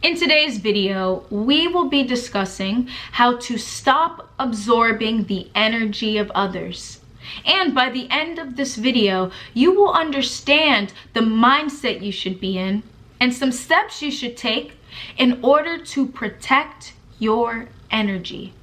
In today's video, we will be discussing how to stop absorbing the energy of others. And by the end of this video, you will understand the mindset you should be in and some steps you should take in order to protect your energy.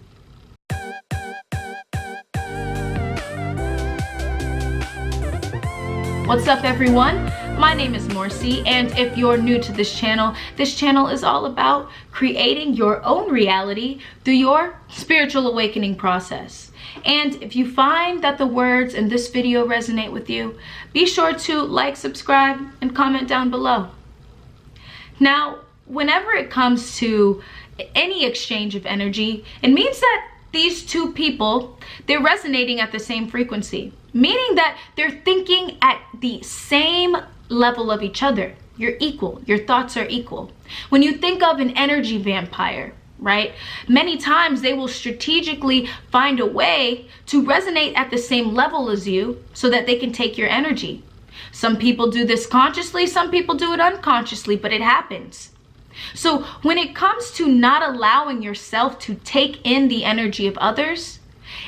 What's up, everyone? My name is Morcie, and if you're new to this channel is all about creating your own reality through your spiritual awakening process. And if you find that the words in this video resonate with you, be sure to like, subscribe, and comment down below. Now, whenever it comes to any exchange of energy, it means that these two people, they're resonating at the same frequency, meaning that they're thinking at the same level of each other. You're equal. Your thoughts are equal. When you think of an energy vampire, right? Many times they will strategically find a way to resonate at the same level as you so that they can take your energy. Some people do this consciously, some people do it unconsciously, but it happens. So when it comes to not allowing yourself to take in the energy of others,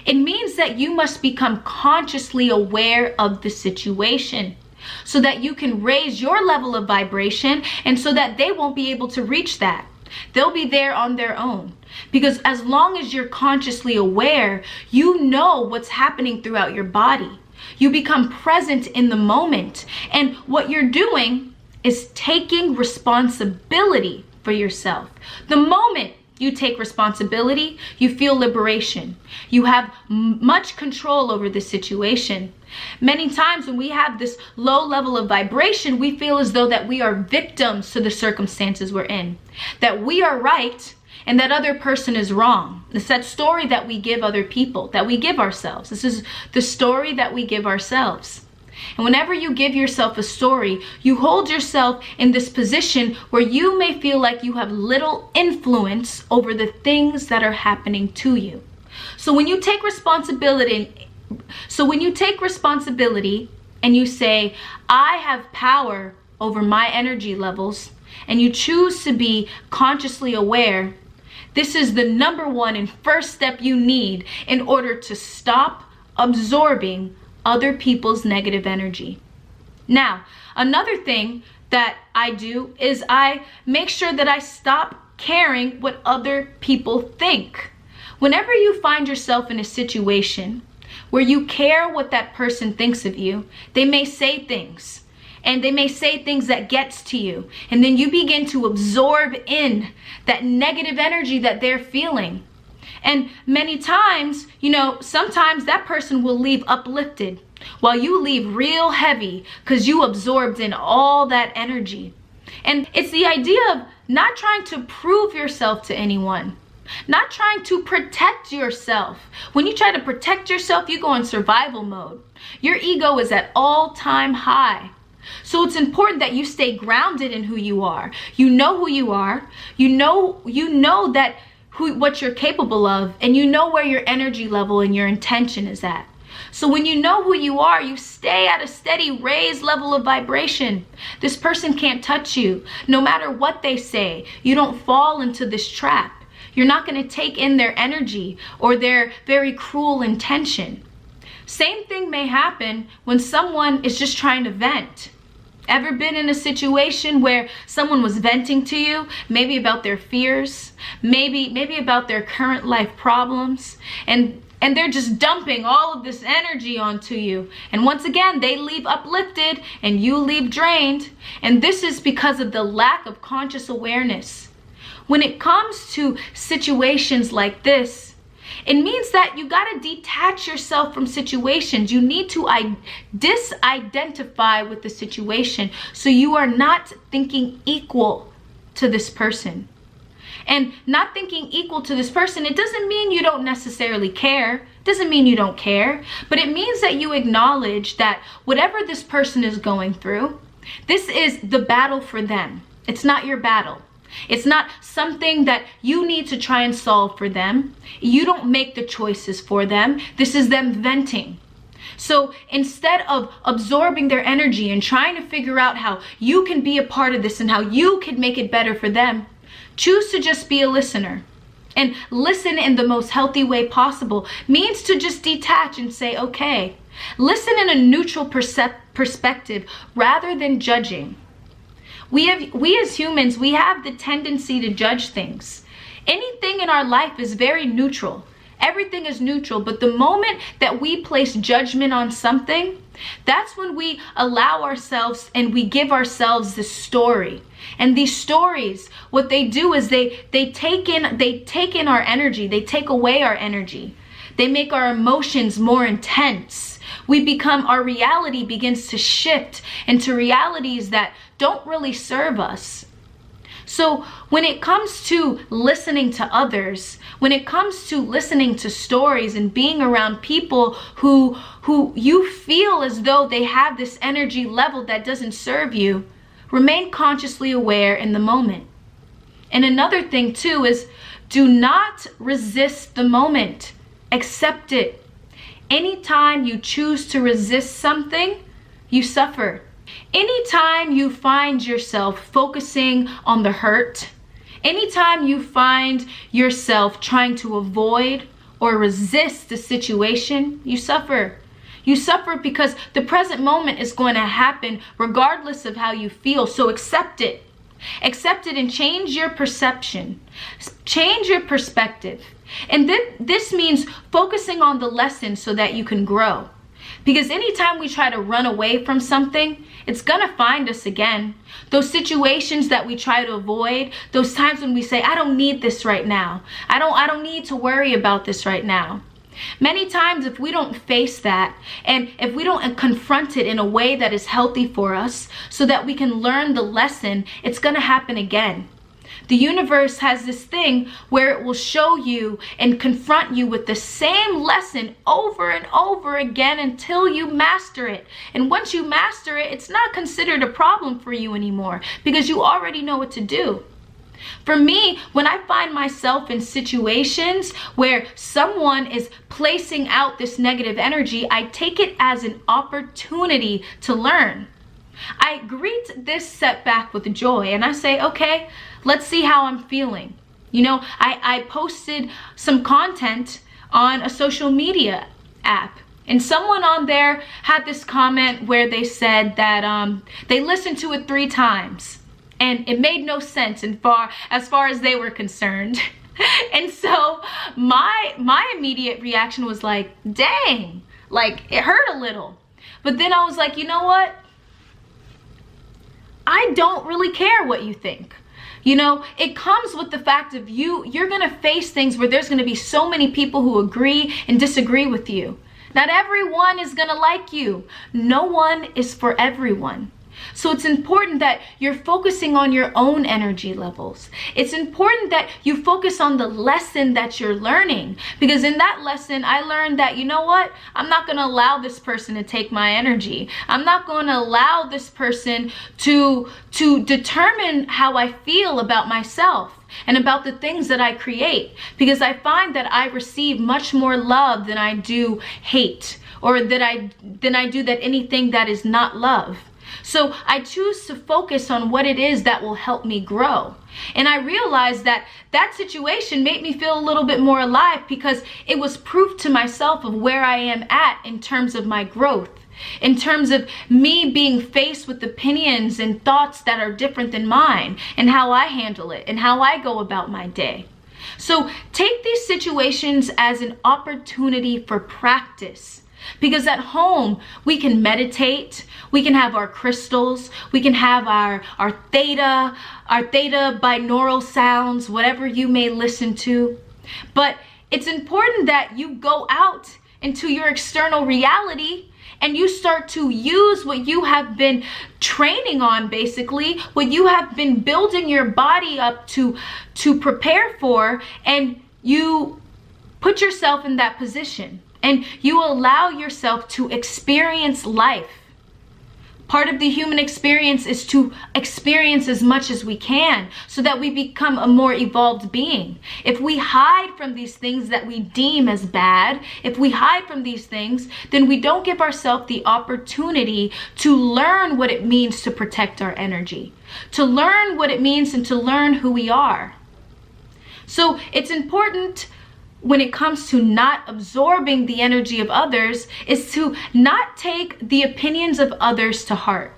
it means that you must become consciously aware of the situation so that you can raise your level of vibration and so that they won't be able to reach that. They'll be there on their own. Because as long as you're consciously aware, you know what's happening throughout your body. You become present in the moment. And what you're doing is taking responsibility for yourself. The moment you take responsibility, you feel liberation. You have much control over the situation. Many times when we have this low level of vibration, we feel as though that we are victims to the circumstances we're in, that we are right and that other person is wrong. It's that story that we give other people, that we give ourselves. This is the story that we give ourselves. And whenever you give yourself a story, you hold yourself in this position where you may feel like you have little influence over the things that are happening to you. So when you take responsibility and you say, I have power over my energy levels, and you choose to be consciously aware, this is the number one and first step you need in order to stop absorbing other people's negative energy. Now, another thing that I do is I make sure that I stop caring what other people think. Whenever you find yourself in a situation where you care what that person thinks of you, they may say things, and they may say things that gets to you, and then you begin to absorb in that negative energy that they're feeling. And many times, sometimes that person will leave uplifted while you leave real heavy because you absorbed in all that energy. And it's the idea of not trying to prove yourself to anyone, not trying to protect yourself. When you try to protect yourself, you go in survival mode. Your ego is at all-time high. So it's important that you stay grounded in who you are. You know who you are. You know that what you're capable of, and you know where your energy level and your intention is at. So when you know who you are, you stay at a steady raised level of vibration. This person can't touch you. No matter what they say, you don't fall into this trap. You're not going to take in their energy or their very cruel intention. Same thing may happen when someone is just trying to vent. Ever been in a situation where someone was venting to you, maybe about their fears, maybe about their current life problems, and they're just dumping all of this energy onto you. And once again, they leave uplifted and you leave drained. And this is because of the lack of conscious awareness. When it comes to situations like this, it means that you got to detach yourself from situations. You need to disidentify with the situation so you are not thinking equal to this person. And not thinking equal to this person, it doesn't mean you don't necessarily care. It doesn't mean you don't care. But it means that you acknowledge that whatever this person is going through, this is the battle for them. It's not your battle. It's not something that you need to try and solve for them. You don't make the choices for them. This is them venting. So instead of absorbing their energy and trying to figure out how you can be a part of this and how you can make it better for them, Choose to just be a listener. And listen in the most healthy way possible means to just detach and say, okay. Listen in a neutral perspective rather than judging. We as humans, we have the tendency to judge things. Anything in our life is very neutral. Everything is neutral, but the moment that we place judgment on something, that's when we allow ourselves and we give ourselves this story. And these stories, what they do is they take in our energy, they take away our energy. They make our emotions more intense. Our reality begins to shift into realities that don't really serve us. So when it comes to listening to others, when it comes to listening to stories and being around people who you feel as though they have this energy level that doesn't serve you, remain consciously aware in the moment. And another thing too is do not resist the moment. Accept it. Anytime you choose to resist something, you suffer. Anytime you find yourself focusing on the hurt, anytime you find yourself trying to avoid or resist the situation, you suffer. You suffer because the present moment is going to happen regardless of how you feel. So accept it. Accept it and change your perception. Change your perspective. And this means focusing on the lesson so that you can grow. Because anytime we try to run away from something, it's gonna find us again. Those situations that we try to avoid, those times when we say, I don't need this right now. I don't need to worry about this right now. Many times if we don't face that and if we don't confront it in a way that is healthy for us so that we can learn the lesson, it's gonna happen again. The universe has this thing where it will show you and confront you with the same lesson over and over again until you master it. And once you master it, it's not considered a problem for you anymore because you already know what to do. For me, when I find myself in situations where someone is placing out this negative energy, I take it as an opportunity to learn. I greet this setback with joy and I say, okay, let's see how I'm feeling. You know, I posted some content on a social media app and someone on there had this comment where they said that they listened to it 3 times and it made no sense as far as they were concerned. And so my immediate reaction was like, dang, like it hurt a little. But then I was like, you know what? I don't really care what you think. You know, it comes with the fact of you're going to face things where there's going to be so many people who agree and disagree with you. Not everyone is going to like you. No one is for everyone. So it's important that you're focusing on your own energy levels. It's important that you focus on the lesson that you're learning. Because in that lesson, I learned that, you know what? I'm not going to allow this person to take my energy. I'm not going to allow this person to determine how I feel about myself and about the things that I create. Because I find that I receive much more love than I do hate, or than I do that anything that is not love. So I choose to focus on what it is that will help me grow. And I realized that that situation made me feel a little bit more alive because it was proof to myself of where I am at in terms of my growth, in terms of me being faced with opinions and thoughts that are different than mine and how I handle it and how I go about my day. So take these situations as an opportunity for practice. Because at home, we can meditate, we can have our crystals, we can have our theta binaural sounds, whatever you may listen to. But it's important that you go out into your external reality and you start to use what you have been training on, basically, what you have been building your body up to prepare for, and you put yourself in that position. And you allow yourself to experience life. Part of the human experience is to experience as much as we can so that we become a more evolved being. If we hide from these things that we deem as bad, if we hide from these things, then we don't give ourselves the opportunity to learn what it means to protect our energy, to learn what it means and to learn who we are. So it's important when it comes to not absorbing the energy of others is to not take the opinions of others to heart.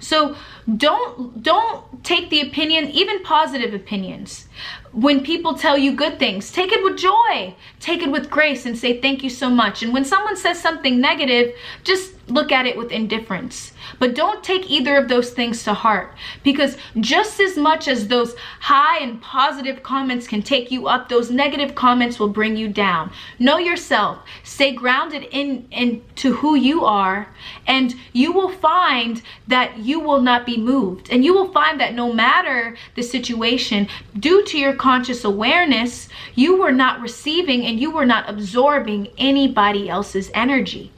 So don't take the opinion, even positive opinions. When people tell you good things, take it with joy, take it with grace and say thank you so much. And when someone says something negative, just look at it with indifference. But don't take either of those things to heart, because just as much as those high and positive comments can take you up, those negative comments will bring you down. Know yourself, stay grounded into who you are, and you will find that you will not be moved. And you will find that no matter the situation, due to your conscious awareness, you were not receiving and you were not absorbing anybody else's energy.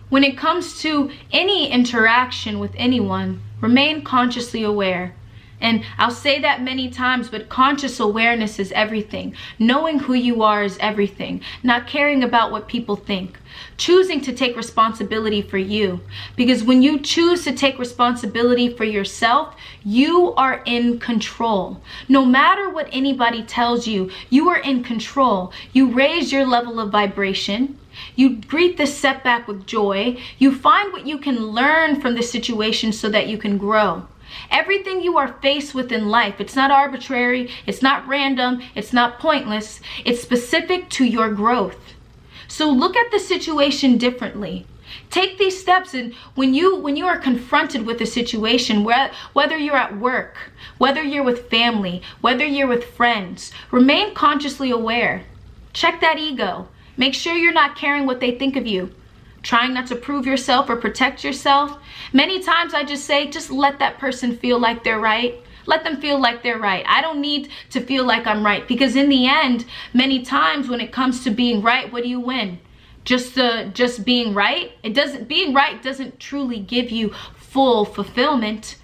When it comes to any interaction with anyone, remain consciously aware. And I'll say that many times, but conscious awareness is everything. Knowing who you are is everything. Not caring about what people think. Choosing to take responsibility for you. Because when you choose to take responsibility for yourself, you are in control. No matter what anybody tells you, you are in control. You raise your level of vibration. You greet the setback with joy. You find what you can learn from the situation so that you can grow. Everything you are faced with in life, it's not arbitrary, it's not random, it's not pointless, it's specific to your growth. So look at the situation differently. Take these steps, and when you are confronted with a situation, whether you're at work, whether you're with family, whether you're with friends, remain consciously aware. Check that ego. Make sure you're not caring what they think of you. Trying not to prove yourself or protect yourself. Many times I just say, just let that person feel like they're right. Let them feel like they're right. I don't need to feel like I'm right, because in the end, many times when it comes to being right, what do you win? Just being right? Being right doesn't truly give you full fulfillment.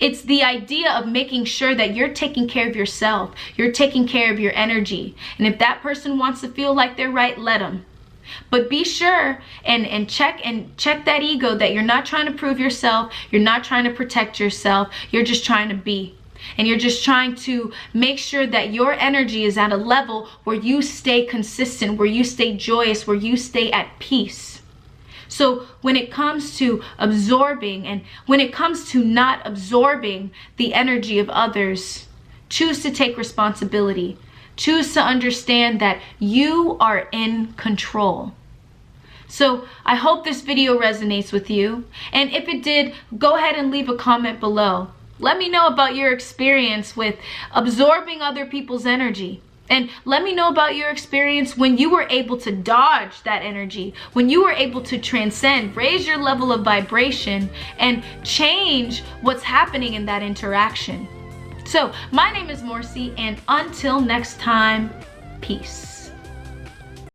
It's the idea of making sure that you're taking care of yourself. You're taking care of your energy. And if that person wants to feel like they're right, let them. But be sure and check that ego, that you're not trying to prove yourself. You're not trying to protect yourself. You're just trying to be. And you're just trying to make sure that your energy is at a level where you stay consistent, where you stay joyous, where you stay at peace. So when it comes to absorbing and when it comes to not absorbing the energy of others, choose to take responsibility. Choose to understand that you are in control. So I hope this video resonates with you. And if it did, go ahead and leave a comment below. Let me know about your experience with absorbing other people's energy. And let me know about your experience when you were able to dodge that energy, when you were able to transcend, raise your level of vibration, and change what's happening in that interaction. So my name is Morcie, and until next time, peace.